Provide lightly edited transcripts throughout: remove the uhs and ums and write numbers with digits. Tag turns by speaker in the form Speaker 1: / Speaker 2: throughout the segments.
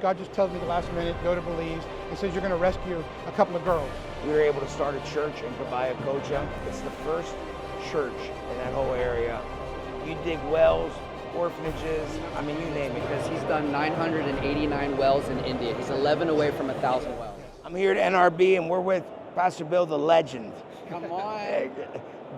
Speaker 1: God just tells me the last minute, go to Belize. He says you're going to rescue a couple of girls.
Speaker 2: We were able to start a church in Cabaya Cocha. It's the first church in that whole area. You dig wells, orphanages, I mean, you name it.
Speaker 3: Because he's done 989 wells in India. He's 11 away from 1,000 wells.
Speaker 2: I'm here at NRB and we're with Pastor Bill, the legend.
Speaker 3: Come on.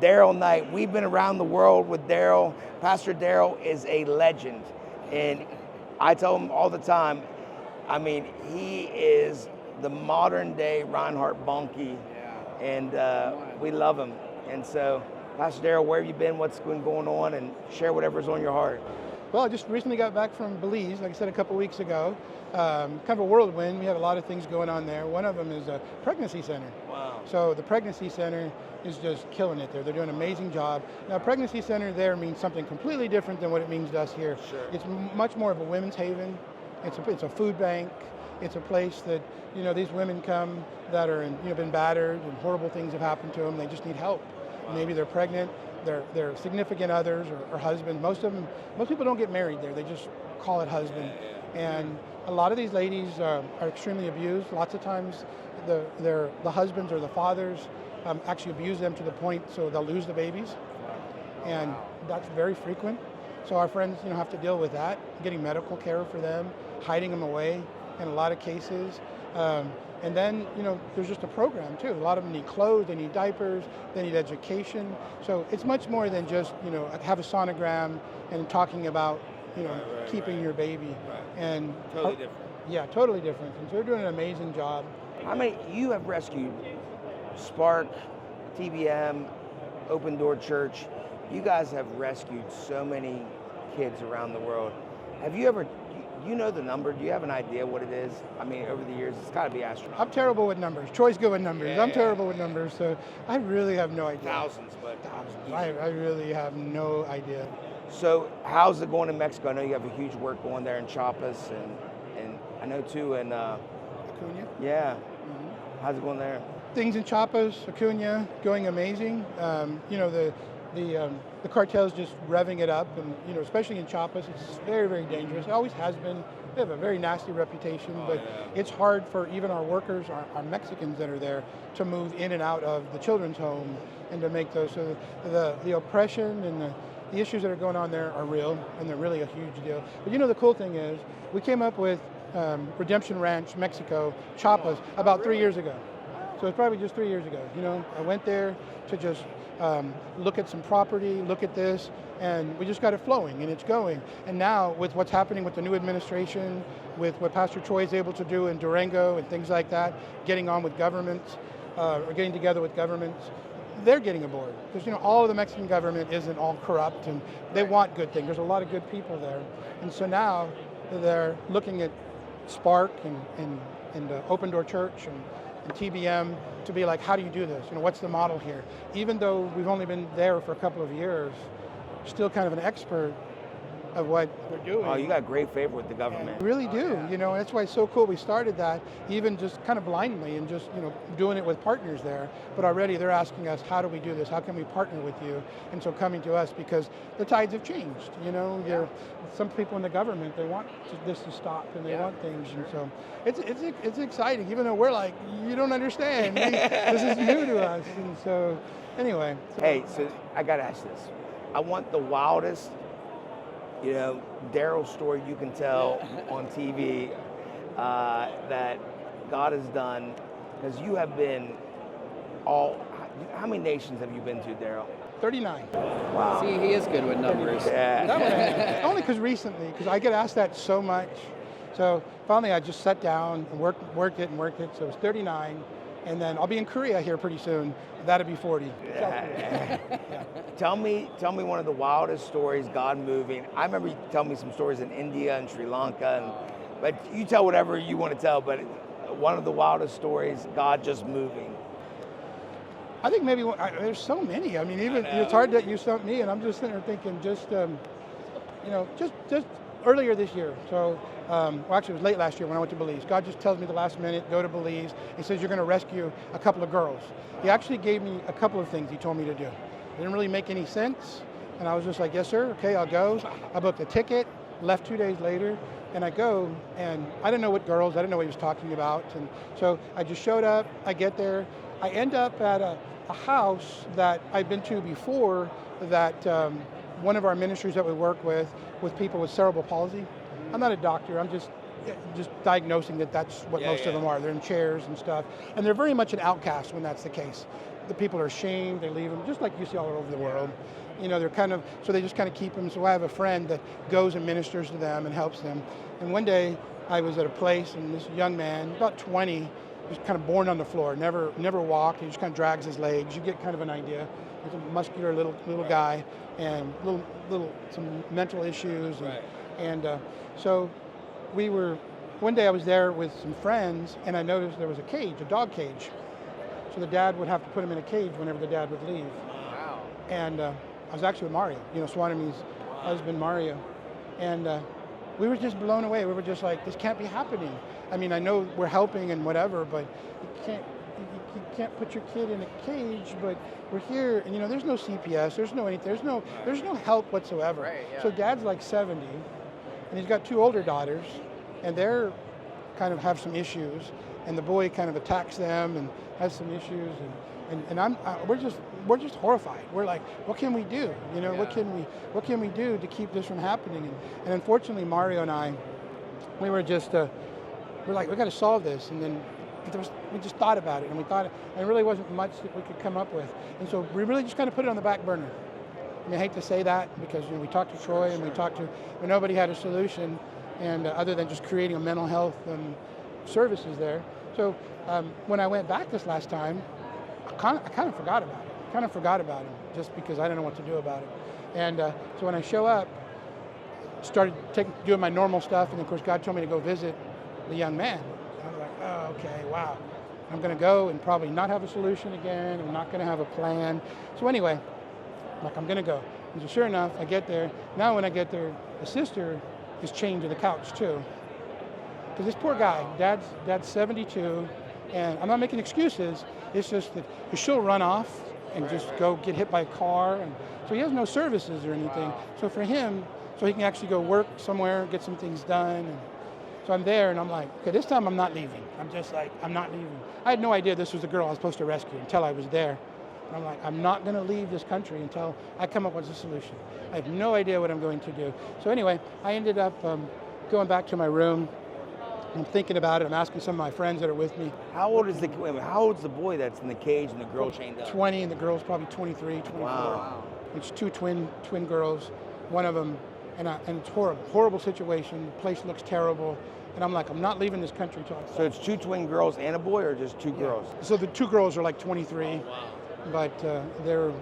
Speaker 2: Darrell Knight. We've been around the world with Darrell. Pastor Darrell is a legend. And I tell him all the time, I mean, he is the modern day Reinhard Bonnke.
Speaker 3: Yeah.
Speaker 2: And we love him. And so, Pastor Darrell, where have you been? What's been going on? And share whatever's on your heart.
Speaker 1: Well, I just recently got back from Belize, like I said, a couple weeks ago. Kind of a whirlwind. We have a lot of things going on there. One of them is a pregnancy center.
Speaker 2: Wow.
Speaker 1: So the pregnancy center is just killing it there. They're doing an amazing job. Now, pregnancy center there means something completely different than what it means to us here.
Speaker 2: Sure.
Speaker 1: It's much more of a women's haven. It's a food bank. It's a place that, these women come that are been battered and horrible things have happened to them. They just need help.
Speaker 2: Wow.
Speaker 1: Maybe they're pregnant. Their significant others or husbands. Most people don't get married there. They just call it husband. And a lot of these ladies are extremely abused. Lots of times the husbands or the fathers actually abuse them to the point so they'll lose the babies. And that's very frequent. So our friends have to deal with that, getting medical care for them, hiding them away in a lot of cases. And then, there's just a program too. A lot of them need clothes, they need diapers, they need education. So it's much more than just, have a sonogram and talking about, keeping your baby.
Speaker 2: Right.
Speaker 1: And
Speaker 2: Totally different.
Speaker 1: Yeah, totally different. And so they're doing an amazing job.
Speaker 2: You have rescued Spark, TBM, Open Door Church. You guys have rescued so many kids around the world. Have you ever, you know the number? Do you have an idea what it is? I mean, over the years, it's got to be astronomical.
Speaker 1: I'm terrible with numbers. Troy's good with numbers.
Speaker 2: Yeah,
Speaker 1: I'm terrible with numbers, so I really have no idea.
Speaker 2: Thousands, but
Speaker 1: Thousands. I really have no idea.
Speaker 2: So how's it going in Mexico? I know you have a huge work going there in Chiapas, and I know too in
Speaker 1: Acuna?
Speaker 2: yeah.
Speaker 1: Mm-hmm.
Speaker 2: How's it going there?
Speaker 1: Things in Chiapas, Acuna, going amazing. The cartel's just revving it up, and especially in Chiapas, it's very, very dangerous. It always has been. They have a very nasty reputation, but it's hard for even our workers, our Mexicans that are there, to move in and out of the children's home and to make those. So the oppression and the issues that are going on there are real, and they're really a huge deal. But the cool thing is, we came up with Redemption Ranch, Mexico, Chiapas, about 3 years ago. So it's probably just 3 years ago. I went there to just look at some property, look at this, and we just got it flowing, and it's going. And now, with what's happening with the new administration, with what Pastor Troy is able to do in Durango and things like that, getting on with governments, or getting together with governments, they're getting aboard. Because all of the Mexican government isn't all corrupt, and they want good things. There's a lot of good people there. And so now they're looking at Spark and Open Door Church and TBM to be like, how do you do this? What's the model here? Even though we've only been there for a couple of years, still kind of an expert of what they're doing.
Speaker 2: Oh, you got great favor with the government.
Speaker 1: And we really do, that's why it's so cool. We started that even just kind of blindly and just, doing it with partners there. But already they're asking us, how do we do this? How can we partner with you? And so coming to us because the tides have changed, Some people in the government, they want this to stop and they want things. And so it's exciting, even though we're like, you don't understand. This is new to us. And so anyway.
Speaker 2: Hey, so I got to ask this. I want the wildest, Darrell story you can tell on TV that God has done, because you have been how many nations have you been to, Darrell?
Speaker 1: 39.
Speaker 2: Wow.
Speaker 3: See, he is good with numbers.
Speaker 2: Yeah.
Speaker 1: Only because I get asked that so much. So finally I just sat down and worked it. So it's 39. And then I'll be in Korea here pretty soon. That'll be 40.
Speaker 2: Yeah. Tell me one of the wildest stories, God moving. I remember you telling me some stories in India and Sri Lanka, but you tell whatever you want to tell, but one of the wildest stories, God just moving.
Speaker 1: I think maybe there's so many. I mean, even it's hard that you stumped me, and I'm just sitting there thinking, just earlier this year. So, actually, it was late last year when I went to Belize. God just tells me the last minute, go to Belize. He says you're going to rescue a couple of girls. He actually gave me a couple of things he told me to do. It didn't really make any sense, and I was just like, yes, sir. Okay, I'll go. I booked a ticket. left 2 days later, and I go, and I didn't know what girls, I didn't know what he was talking about, and so I just showed up, I get there, I end up at a house that I've been to before that one of our ministries that we work with people with cerebral palsy. I'm not a doctor, I'm just diagnosing that that's what most of them are. They're in chairs and stuff, and they're very much an outcast when that's the case. The people are ashamed, they leave them, just like you see all over the world. You know, they're kind of, so they just kind of keep them. So I have a friend that goes and ministers to them and helps them. And one day I was at a place, and this young man, about 20, was kind of born on the floor, never walked. He just kind of drags his legs. You get kind of an idea. He's a muscular little guy, and some mental issues. And so one day I was there with some friends, and I noticed there was a cage, a dog cage. So the dad would have to put him in a cage whenever the dad would leave.
Speaker 3: Wow.
Speaker 1: And I was actually with Mario, Swanami's husband, Mario. And we were just blown away. We were just like, this can't be happening. I mean, I know we're helping and whatever, but you can't put your kid in a cage, but we're here, and there's no CPS, there's no anything, there's no help whatsoever.
Speaker 3: Right, yeah.
Speaker 1: So dad's like 70, and he's got 2 older daughters, and they're kind of have some issues, and the boy kind of attacks them and has some issues, and we're just horrified. We're like, what can we do? What can we do to keep this from happening? And unfortunately, Mario and I, we were just we're like, we got to solve this, and then we just thought about it, and we thought, and it really wasn't much that we could come up with, and so we really just kind of put it on the back burner. I mean, I hate to say that because we talked to Troy and we talked to, but nobody had a solution, and other than just creating a mental health services there. So when I went back this last time, I kind of forgot about it. Kind of forgot about him just because I didn't know what to do about it. And so when I show up, started doing my normal stuff, and of course God told me to go visit the young man. I was like, oh, okay, wow. I'm going to go and probably not have a solution again. I'm not going to have a plan. So anyway, I'm going to go. And so sure enough, I get there. Now when I get there, the sister is chained to the couch too. Because this poor guy, dad's 72, and I'm not making excuses. It's just that she'll run off and just go get hit by a car, and so he has no services or anything. Wow. So for him, so he can actually go work somewhere, get some things done. And so I'm there, and I'm like, okay, this time I'm not leaving. I'm just like, I'm not leaving. I had no idea this was the girl I was supposed to rescue until I was there. And I'm like, I'm not going to leave this country until I come up with a solution. I have no idea what I'm going to do. So anyway, I ended up going back to my room. I'm thinking about it. I'm asking some of my friends that are with me.
Speaker 2: How old's the boy that's in the cage and the girl chained up?
Speaker 1: 20, and the girl's probably 23, 24.
Speaker 2: Wow.
Speaker 1: It's 2 twin girls. One of them, and it's horrible situation. The place looks terrible. And I'm like, I'm not leaving this country till I
Speaker 2: So it's 2 twin girls and a boy, or just 2 girls?
Speaker 1: So the 2 girls are like 23. Oh, wow. But they're,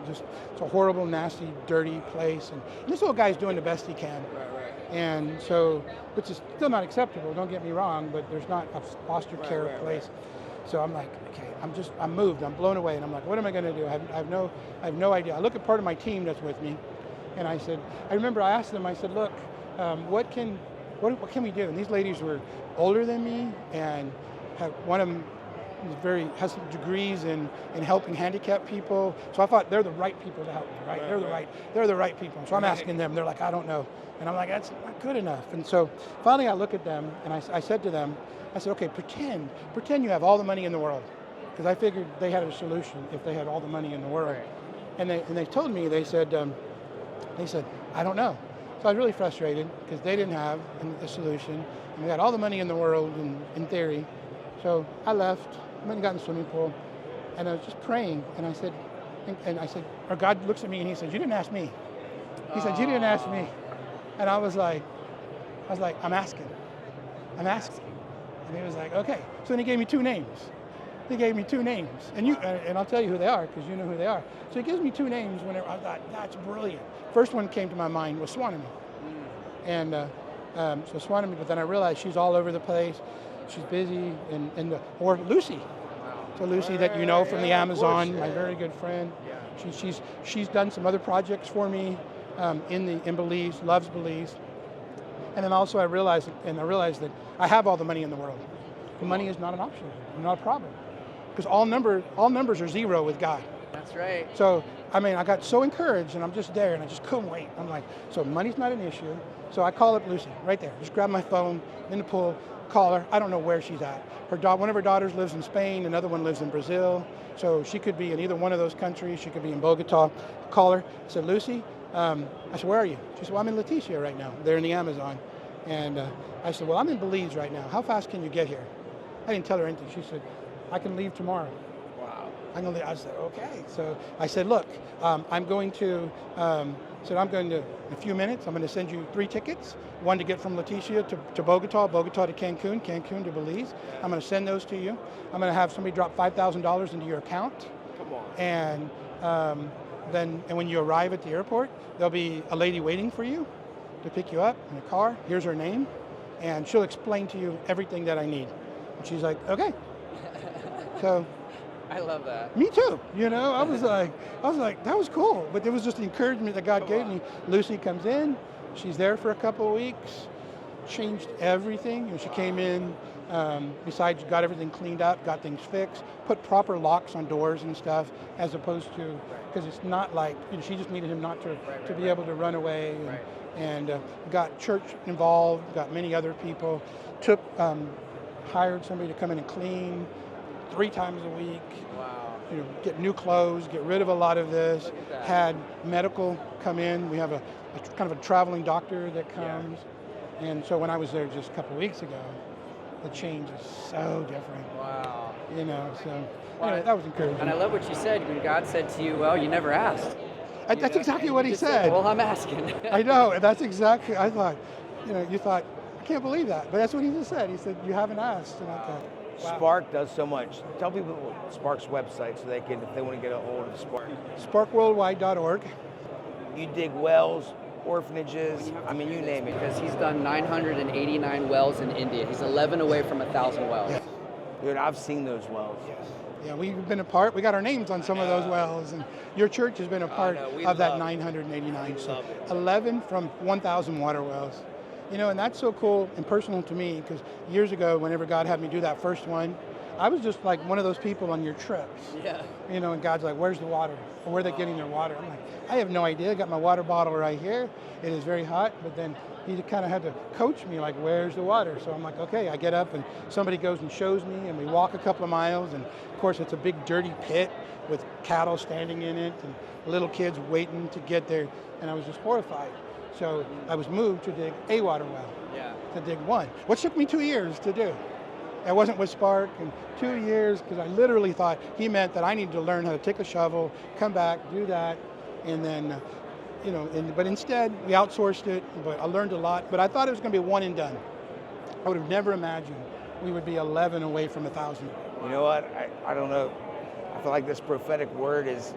Speaker 1: just, it's a horrible, nasty, dirty place. And this little guy's doing the best he can.
Speaker 3: Right.
Speaker 1: And so, which is still not acceptable, don't get me wrong, but there's not a foster care place. So I'm like, okay, I'm moved, I'm blown away, and I'm like, what am I gonna do? I have no idea. I look at part of my team that's with me, and I remember I asked them, I said, look, what can we do? And these ladies were older than me, and one of them has some degrees in helping handicapped people. So I thought they're the right people to help me, right? They're the right people. So I'm asking them, they're like, I don't know. And I'm like, that's not good enough. And so finally I look at them, and I said to them, I said, okay, pretend you have all the money in the world. Because I figured they had a solution if they had all the money in the world. Right. And they told me, they said, I don't know. So I was really frustrated because they didn't have a solution. And we had all the money in the world in theory. So I left, went and got in the swimming pool, and I was just praying, and I said, or God looks at me and he says, you didn't ask me. He said, you didn't ask me. And I was like, I'm asking. And he was like, okay. So then he gave me 2 names. And I'll tell you who they are, because you know who they are. So he gives me 2 names whenever I thought, that's brilliant. First one came to my mind was Swanami. And so Swanami, but then I realized she's all over the place. She's busy, or Lucy. So Lucy, that you know from the Amazon, my very good friend. Yeah. She's done some other projects for me in Belize, loves Belize. And then also I realized that I have all the money in the world. The money is not an option, not a problem, because all numbers are 0 with God.
Speaker 3: That's right.
Speaker 1: So I mean, I got so encouraged, and I'm just there, and I just couldn't wait. I'm like, so money's not an issue. So I call up Lucy right there. Just grab my phone in the pool, call her. I don't know where she's at. One of her daughters lives in Spain, another one lives in Brazil. So she could be in either one of those countries. She could be in Bogota. Call her. I said, Lucy, I said, where are you? She said, well, I'm in Leticia right now. They're in the Amazon. And I said, well, I'm in Belize right now. How fast can you get here? I didn't tell her anything. She said, I can leave tomorrow. I said, okay. So I said, look, I'm going to, in a few minutes, I'm going to send you 3 tickets, one to get from Leticia to Bogota, Bogota to Cancun, Cancun to Belize. I'm going to send those to you. I'm going to have somebody drop $5,000 into your account.
Speaker 2: Come on.
Speaker 1: And then when you arrive at the airport, there'll be a lady waiting for you to pick you up in a car. Here's her name. And she'll explain to you everything that I need. And she's like, okay. So.
Speaker 3: I love that.
Speaker 1: Me too. I was like, that was cool. But it was just the encouragement that God gave me. Lucy comes in. She's there for a couple of weeks. Changed everything. She came in. Besides, got everything cleaned up, got things fixed, put proper locks on doors and stuff, as opposed to, because it's not like, she just needed him not to be able to run away. And got church involved. Got many other people. Hired somebody to come in and clean 3 times a week.
Speaker 3: Wow.
Speaker 1: Get new clothes, get rid of a lot of this. Had medical come in. We have a kind of a traveling doctor that comes. Yeah. And so when I was there just a couple of weeks ago, the change is so different.
Speaker 3: Wow.
Speaker 1: That was encouraging.
Speaker 3: And I love what you said when God said to you, well, you never asked.
Speaker 1: That's exactly what he said.
Speaker 3: Well, I'm asking.
Speaker 1: I know. That's exactly, I thought, you thought, I can't believe that. But that's what he just said. He said, you haven't asked. And I thought, wow.
Speaker 2: Spark does so much. Tell people Spark's website so they can, if they want to get a hold of Spark.
Speaker 1: SparkWorldwide.org.
Speaker 2: You dig wells, orphanages, you name it.
Speaker 3: Because he's done 989 wells in India. He's 11 away from 1,000 wells.
Speaker 1: Yes.
Speaker 2: Dude, I've seen those wells.
Speaker 1: Yes. Yeah, we've been a part. We got our names on some of those wells, and your church has been a part of that 989. So 11 from 1,000 water wells. And that's so cool and personal to me, because years ago, whenever God had me do that first one, I was just like one of those people on your trips.
Speaker 3: Yeah.
Speaker 1: And God's like, where's the water? Or where are they getting their water? I'm like, I have no idea. I got my water bottle right here. It is very hot, but then he kind of had to coach me, like, where's the water? So I'm like, okay, I get up and somebody goes and shows me, and we walk a couple of miles, and of course it's a big dirty pit with cattle standing in it and little kids waiting to get there, and I was just horrified. So I was moved to dig a water well, to dig one, which took me 2 years to do. I wasn't with Spark in 2 years, because I literally thought he meant that I needed to learn how to take a shovel, come back, do that, and then, but instead we outsourced it, but I learned a lot, but I thought it was going to be one and done. I would have never imagined we would be 11 away from 1,000.
Speaker 2: You know what, I don't know, I feel like this prophetic word is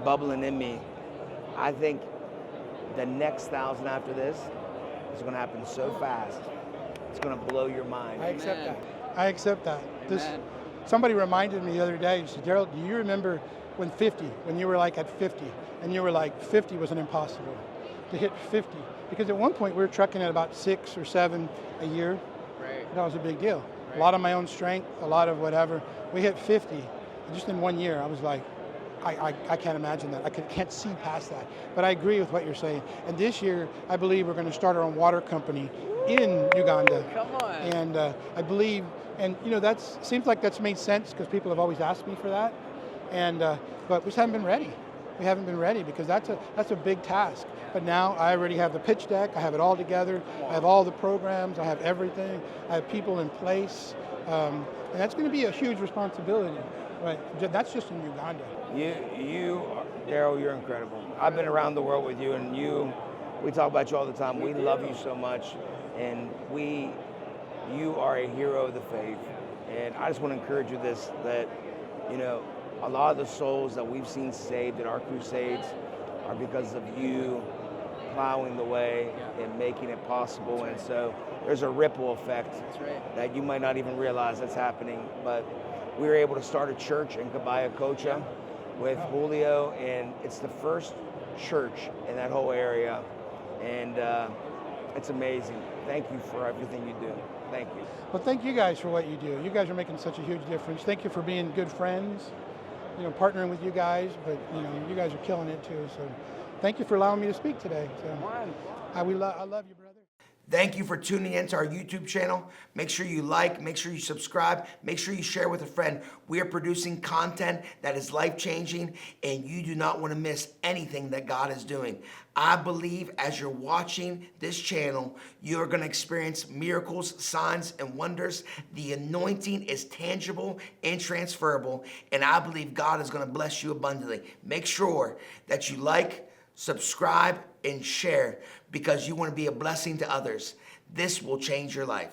Speaker 2: bubbling in me. I think the next 1,000 after this is going to happen so fast. It's going to blow your mind.
Speaker 1: I accept that. I accept that. Somebody reminded me the other day, he said, Darrell, do you remember when you were like at 50, and you were like 50 was an impossible, to hit 50? Because at one point we were trucking at about 6 or 7 a year.
Speaker 3: Right.
Speaker 1: That was a big deal. Right. A lot of my own strength, a lot of whatever. We hit 50, just in 1 year. I was like, I can't imagine that. I can't see past that. But I agree with what you're saying. And this year, I believe we're going to start our own water company in Uganda.
Speaker 3: Come on.
Speaker 1: And I believe, and seems like that's made sense, because people have always asked me for that. And but we just haven't been ready. We haven't been ready, because that's a big task. But now I already have the pitch deck. I have it all together. I have all the programs. I have everything. I have people in place. And that's going to be a huge responsibility. But that's just in Uganda.
Speaker 2: You, Darrell, you're incredible. I've been around the world with you, and we talk about you all the time. We love you so much, and you are a hero of the faith. And I just want to encourage you that a lot of the souls that we've seen saved at our crusades are because of you plowing the way and making it possible. And so there's a ripple effect that you might not even realize that's happening. But we were able to start a church in Cabaya Cocha with Julio, and it's the first church in that whole area, and it's amazing. Thank you for everything you do. Thank you.
Speaker 1: Well, thank you guys for what you do. You guys are making such a huge difference. Thank you for being good friends. partnering with you guys, but you guys are killing it too. So thank you for allowing me to speak today. So I love you, brother.
Speaker 2: Thank you for tuning into our YouTube channel. Make sure you like, make sure you subscribe, make sure you share with a friend. We are producing content that is life-changing, and you do not want to miss anything that God is doing. I believe as you're watching this channel, you're going to experience miracles, signs, and wonders. The anointing is tangible and transferable, and I believe God is going to bless you abundantly. Make sure that you like, subscribe, and share, because you want to be a blessing to others. This will change your life.